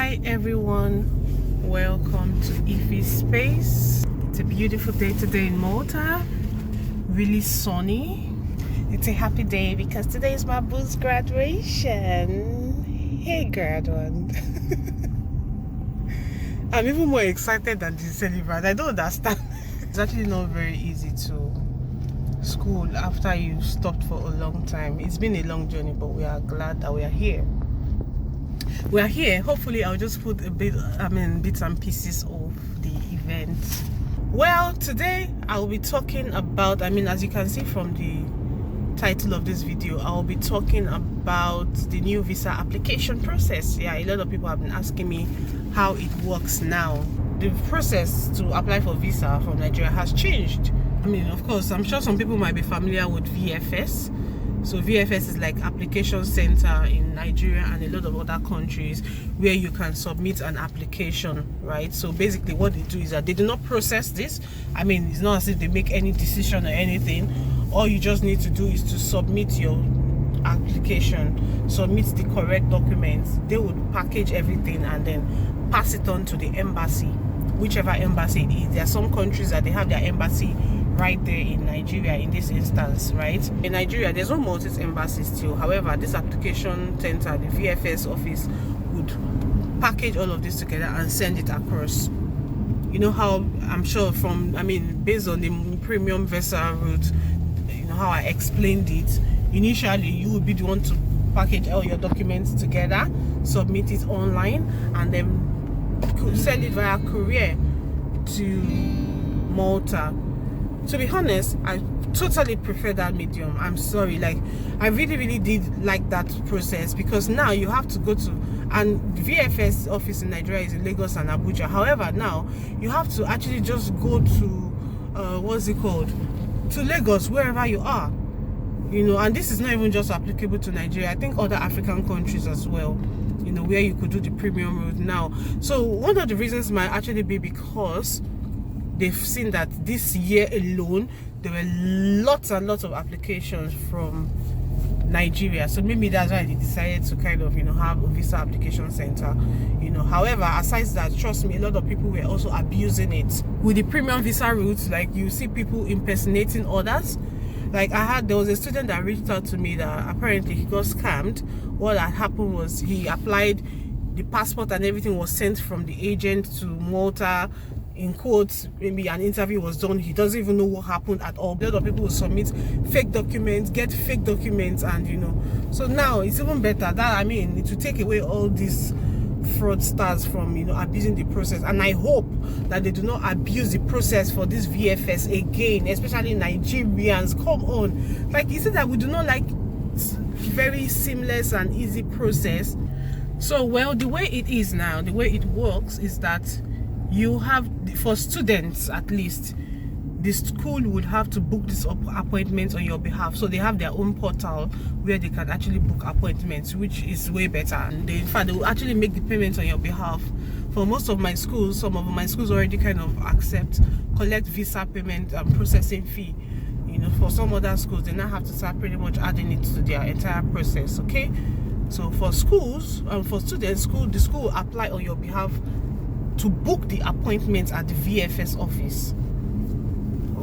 Hi everyone, welcome to Ife's Space. It's a beautiful day today in Malta, really sunny. It's a happy day because today is my boo's graduation. Hey grad one. I'm even more excited than the celebrant. I don't understand. It's actually not very easy to school after you've stopped for a long time. It's been a long journey, but we are glad that we are here. We are here. Hopefully I'll just put bits and pieces of the event. Well, today I'll be talking about, as you can see from the title of this video, I'll be talking about the new visa application process. Yeah, a lot of people have been asking me how it works now. The process to apply for visa from Nigeria has changed. Of course, I'm sure some people might be familiar with VFS. So VFS is like application center in Nigeria and a lot of other countries where you can submit an application, right? So basically what they do is that they do not process this. It's not as if they make any decision or anything. All you just need to do is to submit your application, submit the correct documents. They would package everything and then pass it on to the embassy, whichever embassy it is. There are some countries that they have their embassy right there in Nigeria in this instance, right? In Nigeria, there's no Maltese embassy still. However, this application center, the VFS office, would package all of this together and send it across. You know how I'm sure based on the premium visa route, you know how I explained it. Initially, you would be the one to package all your documents together, submit it online, and then send it via courier to Malta. To be honest, I totally prefer that medium. I'm sorry, I really did like that process, because now you have to go to, and the VFS office in Nigeria is in Lagos and Abuja. However, now you have to actually just go to to Lagos, wherever you are, and this is not even just applicable to Nigeria. I think other African countries as well, where you could do the premium route now. So one of the reasons might actually be because they've seen that this year alone there were lots and lots of applications from Nigeria, so maybe that's why they decided to kind of have a visa application center. However, aside that, trust me, a lot of people were also abusing it with the premium visa route. Like, you see people impersonating others. There was a student that reached out to me that apparently he got scammed. What had happened was he applied, the passport and everything was sent from the agent to Malta. In quotes, maybe an interview was done, he doesn't even know what happened at all. A lot of people will submit fake documents, get fake documents, and so now it's even better that it will take away all these fraudsters from abusing the process. And I hope that they do not abuse the process for this VFS again, especially Nigerians. Come on, you said that we do not like very seamless and easy process. So, well, the way it is now, the way it works is that you have, for students at least, the school would have to book this appointment on your behalf. So they have their own portal where they can actually book appointments, which is way better. And in fact, they will actually make the payments on your behalf. For most of my schools, some of my schools already kind of collect visa payment and processing fee. For some other schools, they now have to start pretty much adding it to their entire process. Okay, so for schools and for students, the school will apply on your behalf to book the appointment at the VFS office.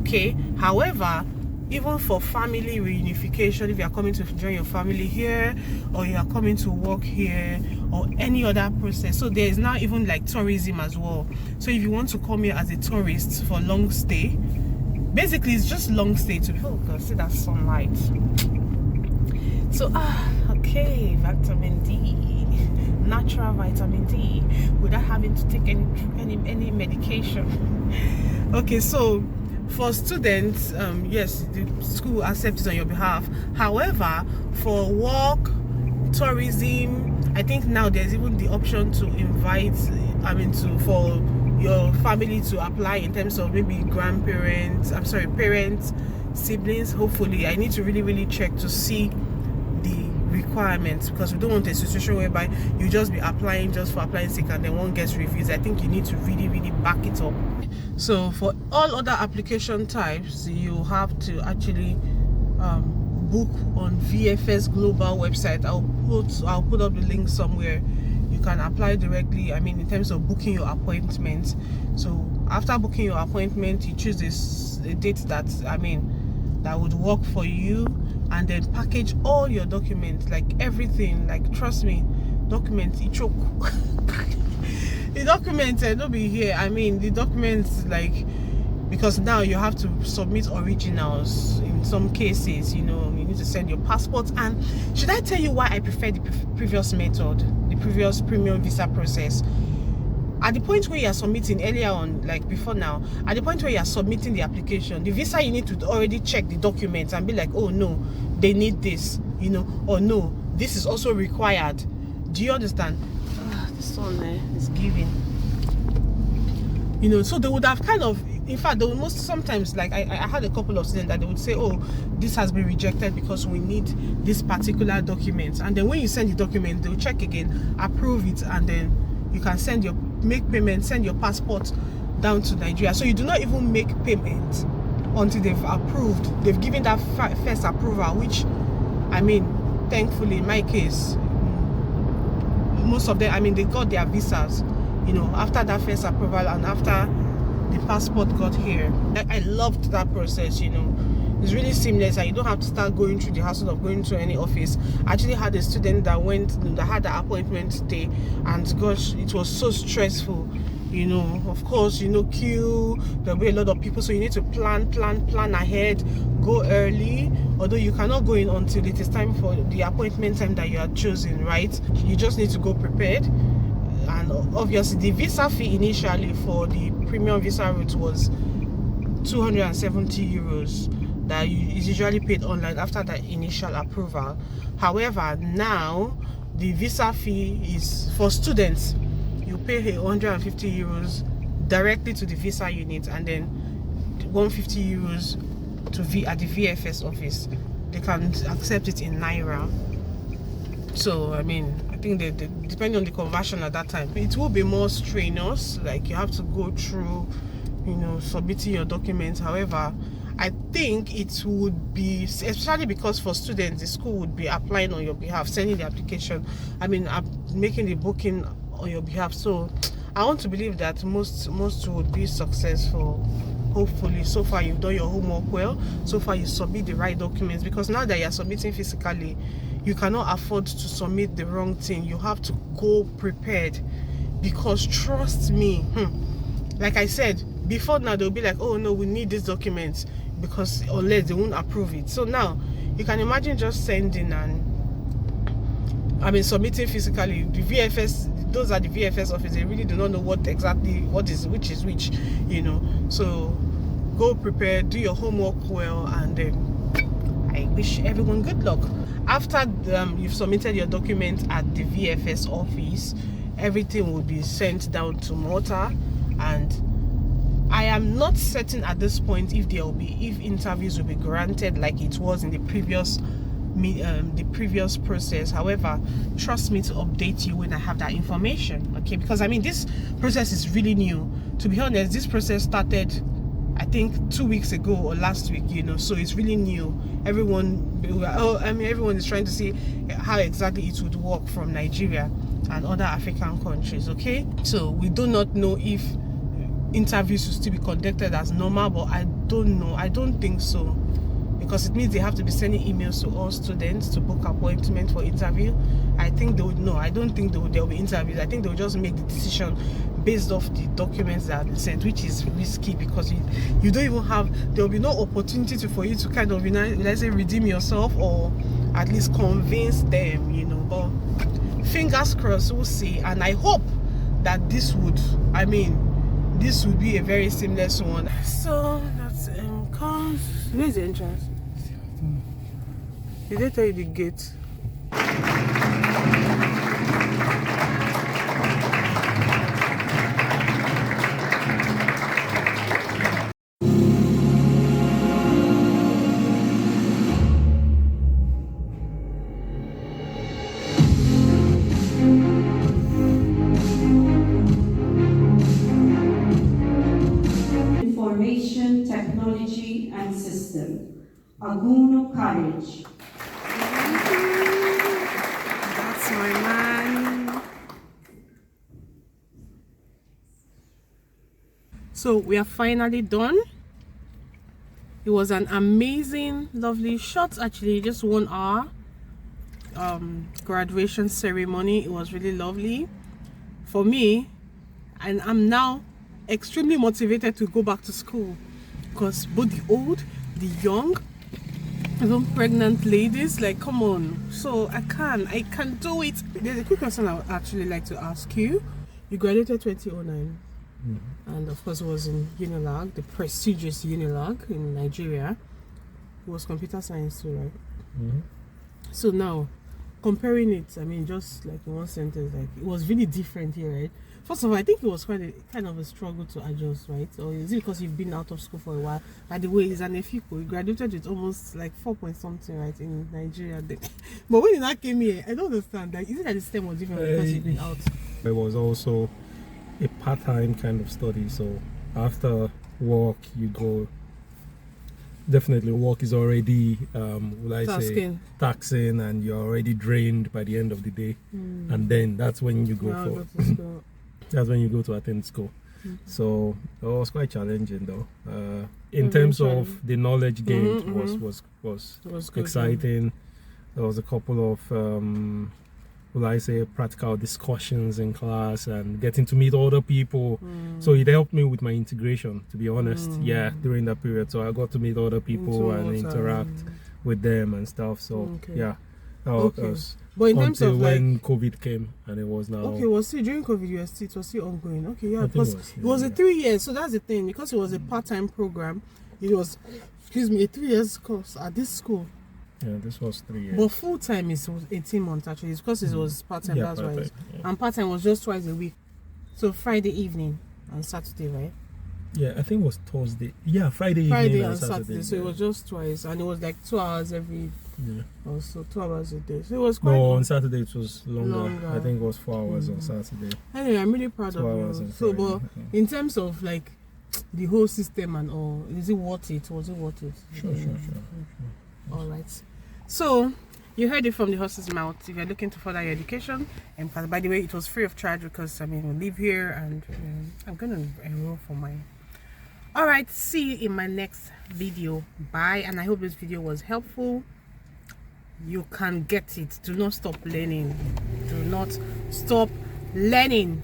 Okay, however, even for family reunification, if you are coming to join your family here, or you are coming to work here, or any other process, so there is now even tourism as well. So if you want to come here as a tourist for long stay, basically it's just long stay to see that sunlight. So okay, vitamin D, natural vitamin D, without having to take any medication. Okay, so for students, yes, the school accepts it on your behalf. However, for work, tourism, I think now there's even the option to invite, for your family to apply in terms of maybe parents, siblings. Hopefully, I need to really check to see the requirements, because we don't want a situation whereby you just be applying just for applying sake and then one gets refused. I think you need to really back it up. So for all other application types, you have to actually book on VFS Global website. I'll put up the link somewhere. You can apply directly, I mean, in terms of booking your appointment. So after booking your appointment, you choose a date that, I mean, that would work for you, and then package all your documents, like everything. Like, trust me, documents, it choke. The documents, don't be here. I mean, the documents, like, because now you have to submit originals in some cases. You know, you need to send your passport. And should I tell you why I prefer the previous method, the previous premium visa process? At the point where you are submitting, earlier on, like before now, at the point where you are submitting the application, the visa, you need to already check the documents and be like, oh no, they need this, you know, or no, this is also required. Do you understand? The sun is giving. You know, so they would have kind of, in fact, they would most sometimes, like I had a couple of students that they would say, oh, this has been rejected because we need this particular document. And then when you send the document, they'll check again, approve it, and then you can send your, make payment, send your passport down to Nigeria. So you do not even make payment until they've approved, they've given that first approval, which, I mean, thankfully in my case, most of them, I mean, they got their visas, you know, after that first approval and after the passport got here. I loved that process, you know. It's really seamless, and you don't have to start going through the hassle of going to any office. I actually had a student that had the appointment today, and gosh, it was so stressful. You know, of course, you know, queue, there'll be a lot of people, so you need to plan ahead, go early, although you cannot go in until it is time for the appointment time that you are choosing, right? You just need to go prepared. And obviously the visa fee initially for the premium visa route was 270 euros that is usually paid online after the initial approval. However, now the visa fee is for students. You pay 150 euros directly to the visa unit, and then 150 euros to at the VFS office. They can accept it in Naira. So, I mean, I think that depending on the conversion at that time, it will be more strenuous. Like, you have to go through, you know, submitting your documents. However, I think it would be, especially because for students, the school would be applying on your behalf, sending the application, I mean, making the booking on your behalf. So I want to believe that most would be successful. Hopefully, so far you've done your homework well. So far you submit the right documents, because now that you're submitting physically, you cannot afford to submit the wrong thing. You have to go prepared, because trust me, like I said before, now they'll be like, oh no, we need this document, because unless they won't approve it. So now you can imagine just sending and, I mean, submitting physically. The VFS, those are the VFS office, they really do not know what exactly which is which, you know. So go prepared, do your homework well, and I wish everyone good luck. After you've submitted your document at the VFS office, everything will be sent down to Malta, and I am not certain at this point if interviews will be granted like it was in the previous process. However, trust me to update you when I have that information, okay? Because I mean, this process is really new. To be honest, this process started, I think, 2 weeks ago or last week, you know, so it's really new. Everyone is trying to see how exactly it would work from Nigeria and other African countries, okay? So we do not know if interviews will still be conducted as normal, but I don't know. I don't think so, because it means they have to be sending emails to all students to book appointment for interview. I think they would know. I don't think there will be interviews. I think they will just make the decision based off the documents that have been sent, which is risky, because you don't even have, there will be no opportunity for you to kind of, let's say, redeem yourself, or at least convince them, you know. But fingers crossed, we'll see. And I hope that this would be a very seamless one. So that's where's the entrance? Did they tell you the gate? Information Technology and System, Aguno College. That's my man. So we are finally done. It was an amazing, lovely, short, actually, just 1 hour graduation ceremony. It was really lovely for me, and I'm now extremely motivated to go back to school, because both the old, the young, even pregnant ladies, like, come on. So I can do it. There's a quick question I would actually like to ask you. You graduated 2009, and of course it was in Unilag, the prestigious Unilag in Nigeria. It was computer science too, right? So now, comparing it, I mean, just like in one sentence, like, it was really different here, right? First of all, I think it was quite a kind of a struggle to adjust, right? Or is it because you've been out of school for a while? By the way, he's an EFICO. He graduated with almost like 4 point something, right, in Nigeria. But when he now came here, I don't understand. Like, is it that the system was different because he's been out? It was also a part-time kind of study. So after work, you go. Definitely, work is already, taxing, and you're already drained by the end of the day, and then that's when you go that's when you go to attend school. So it was quite challenging, though. In terms of the knowledge gained, was good, exciting. There was a couple of practical discussions in class and getting to meet other people. So it helped me with my integration, to be honest. Yeah, during that period. So I got to meet other people and interact with them and stuff. So yeah. But in terms of when COVID came, and it was now. Okay, was still during COVID, it was still ongoing. Okay, yeah, because it was a 3 years. So that's the thing, because it was a part-time program. It was, a 3 years course at this school. Yeah, this was 3 years. But full time is 18 months actually. It's because it was part time. That's why. And part time was just twice a week. So Friday evening and Saturday, right? Yeah, I think it was Thursday. Yeah, Friday evening and Saturday. So it was just twice, and it was like 2 hours every. Yeah. Also 2 hours a day. So it was quite. No, on Saturday it was longer. I think it was 4 hours on Saturday. Anyway, I'm really proud of you. So, but in terms of like the whole system and all, is it worth it? Was it worth it? Sure. All right. So you heard it from the horse's mouth. If you're looking to further your education, and by the way, it was free of charge, because I mean, we live here, and I'm gonna enroll for mine. All right, see you in my next video. Bye. And I hope this video was helpful. You can get it. Do not stop learning. Do not stop learning.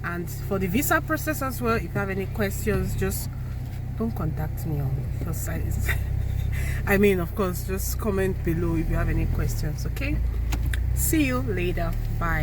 And for the visa process as well, if you have any questions, just don't contact me on, because I mean, of course, just comment below if you have any questions. Okay, see you later. Bye.